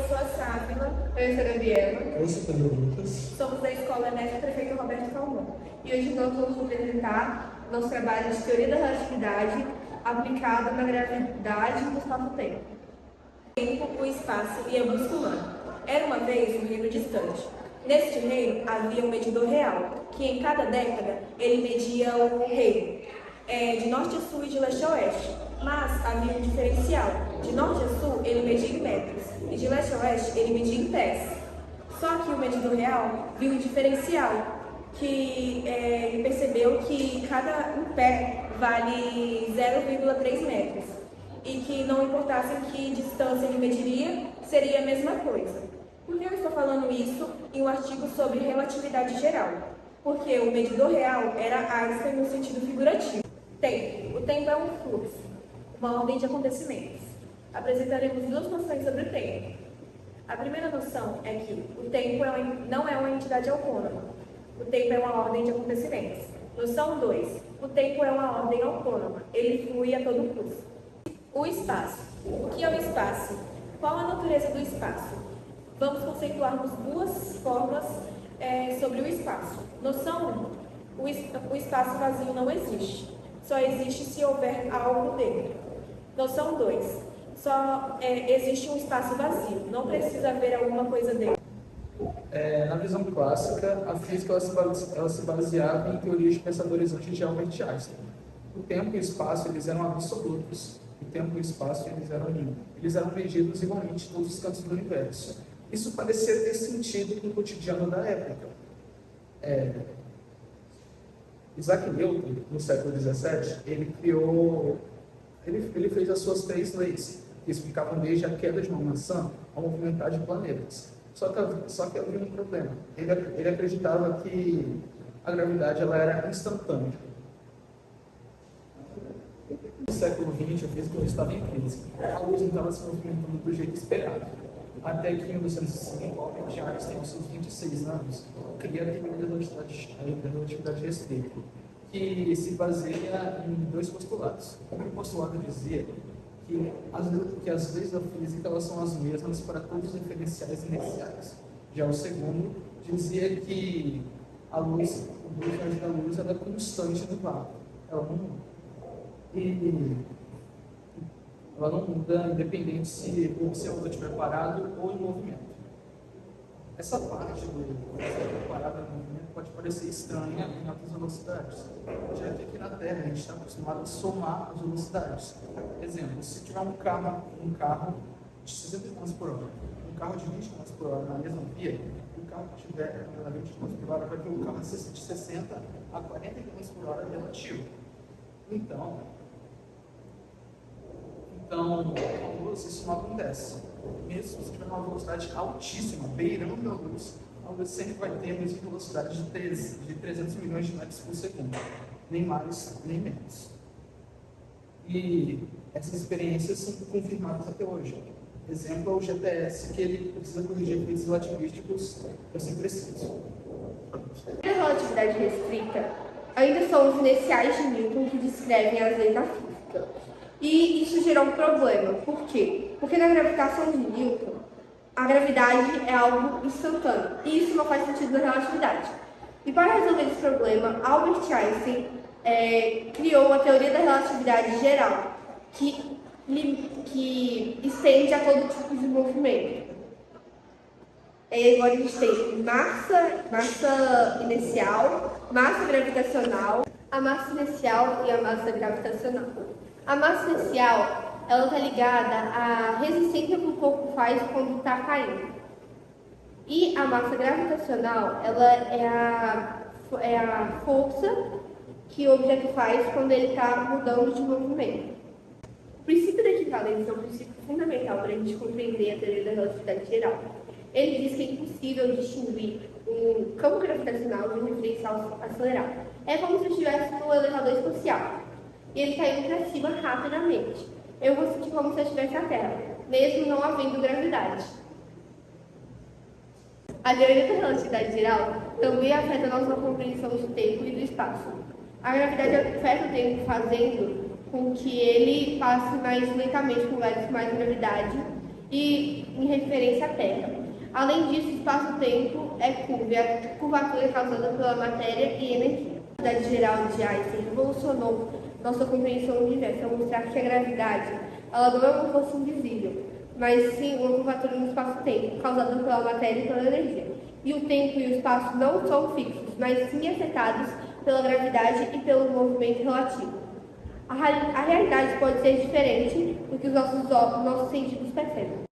sou a Sávila. Eu sou a Gabriela. Eu sou Pedro Lucas. Somos da Escola Ernesto Prefeito Roberto Calmon. E hoje nós vamos apresentar nosso trabalho de Teoria da Relatividade aplicado na gravidade do espaço-tempo. O tempo, o espaço e a busca humana. Era uma vez um reino distante. Neste reino havia um medidor real, que em cada década ele media o reino, de norte a sul e de leste a oeste. Mas havia um diferencial. De norte a sul ele media em metros e de leste a oeste ele media em pés. Só que o medidor real viu um diferencial, que ele percebeu que cada um pé vale 0,3 metros e que não importasse em que distância ele mediria, seria a mesma coisa. Por que eu estou falando isso em um artigo sobre relatividade geral? Porque o medidor real era Einstein no sentido figurativo. Tempo. O tempo é um fluxo, uma ordem de acontecimentos. Apresentaremos duas noções sobre o tempo. A primeira noção é que o tempo não é uma entidade autônoma. O tempo é uma ordem de acontecimentos. Noção 2. O tempo é uma ordem autônoma. Ele flui a todo custo. O espaço. O que é o espaço? Qual a natureza do espaço? Vamos conceituarmos duas formas sobre o espaço. Noção 1. O espaço vazio não existe. Só existe se houver algo dentro. Noção 2. Só existe um espaço vazio. Não precisa haver alguma coisa dentro. Na visão clássica, a física ela se baseava em teorias de pensadores antes de Albert Einstein. O tempo e o espaço eles eram absolutos. O tempo e o espaço eles eram medidos igualmente em todos os cantos do universo. Isso parecia ter sentido no cotidiano da época. Isaac Newton, no século XVII, ele fez as suas 3 leis, que explicavam desde a queda de uma maçã ao movimentar de planetas. Só que havia um problema. Ele acreditava que a gravidade ela era instantânea. No século XX, a física estava em crise. A luz não estava se movimentando do jeito esperado. Até que em 1905, Albert Einstein, aos seus 26 anos, cria a teoria da relatividade restrita, que se baseia em 2 postulados. O primeiro postulado dizia que as leis da física elas são as mesmas para todos os referenciais inerciais. Já o segundo dizia que a luz, o velocidade da luz, ela é constante no vácuo. Ela não muda. Ela não muda independente se o observador estiver parado ou em movimento. Essa parte do observador parado em movimento pode parecer estranha em altas velocidades, já que aqui na Terra a gente está acostumado a somar as velocidades. Exemplo, se tiver um carro de 60 km por hora, um carro de 20 km por hora na mesma via, o carro que tiver a 20 km por hora vai ter um carro de 60 a 40 km por hora relativo. Então, com a luz isso não acontece. Mesmo se tiver uma velocidade altíssima, beirando a luz sempre vai ter a mesma velocidade de 300 milhões de metros por segundo. Nem mais, nem menos. E essas experiências são confirmadas até hoje. Exemplo é o GPS, que ele precisa corrigir efeitos relativísticos assim precisos. A relatividade restrita ainda são os iniciais de Newton que descrevem as leis da física. E isso gerou um problema. Por quê? Porque na gravitação de Newton, a gravidade é algo instantâneo. E isso não faz sentido na relatividade. E para resolver esse problema, Albert Einstein criou a teoria da relatividade geral, que estende a todo tipo de movimento. Agora a gente tem massa inicial, massa gravitacional, a massa inicial e a massa gravitacional. A massa inicial, ela está ligada à resistência que o corpo faz quando está caindo. E a massa gravitacional, ela é a força que o objeto faz quando ele está mudando de movimento. O princípio da equivalência é um princípio fundamental para a gente compreender a teoria da relatividade geral. Ele diz que é impossível distinguir um campo gravitacional de um diferencial acelerado. É como se eu estivesse no elevador espacial e ele está indo para cima rapidamente. Eu vou sentir como se eu estivesse na Terra, mesmo não havendo gravidade. A teoria da relatividade geral também afeta a nossa compreensão do tempo e do espaço. A gravidade afeta o tempo fazendo com que ele passe mais lentamente com lugares com mais gravidade e em referência à Terra. Além disso, o espaço-tempo é curva, e a curvatura é causada pela matéria e energia. A gravidade geral de Einstein revolucionou nossa compreensão do universo ao mostrar que a gravidade ela não é uma força invisível, mas sim uma curvatura no espaço-tempo, causada pela matéria e pela energia. E o tempo e o espaço não são fixos, mas sim afetados pela gravidade e pelo movimento relativo. A realidade pode ser diferente do que os nossos sentidos percebem.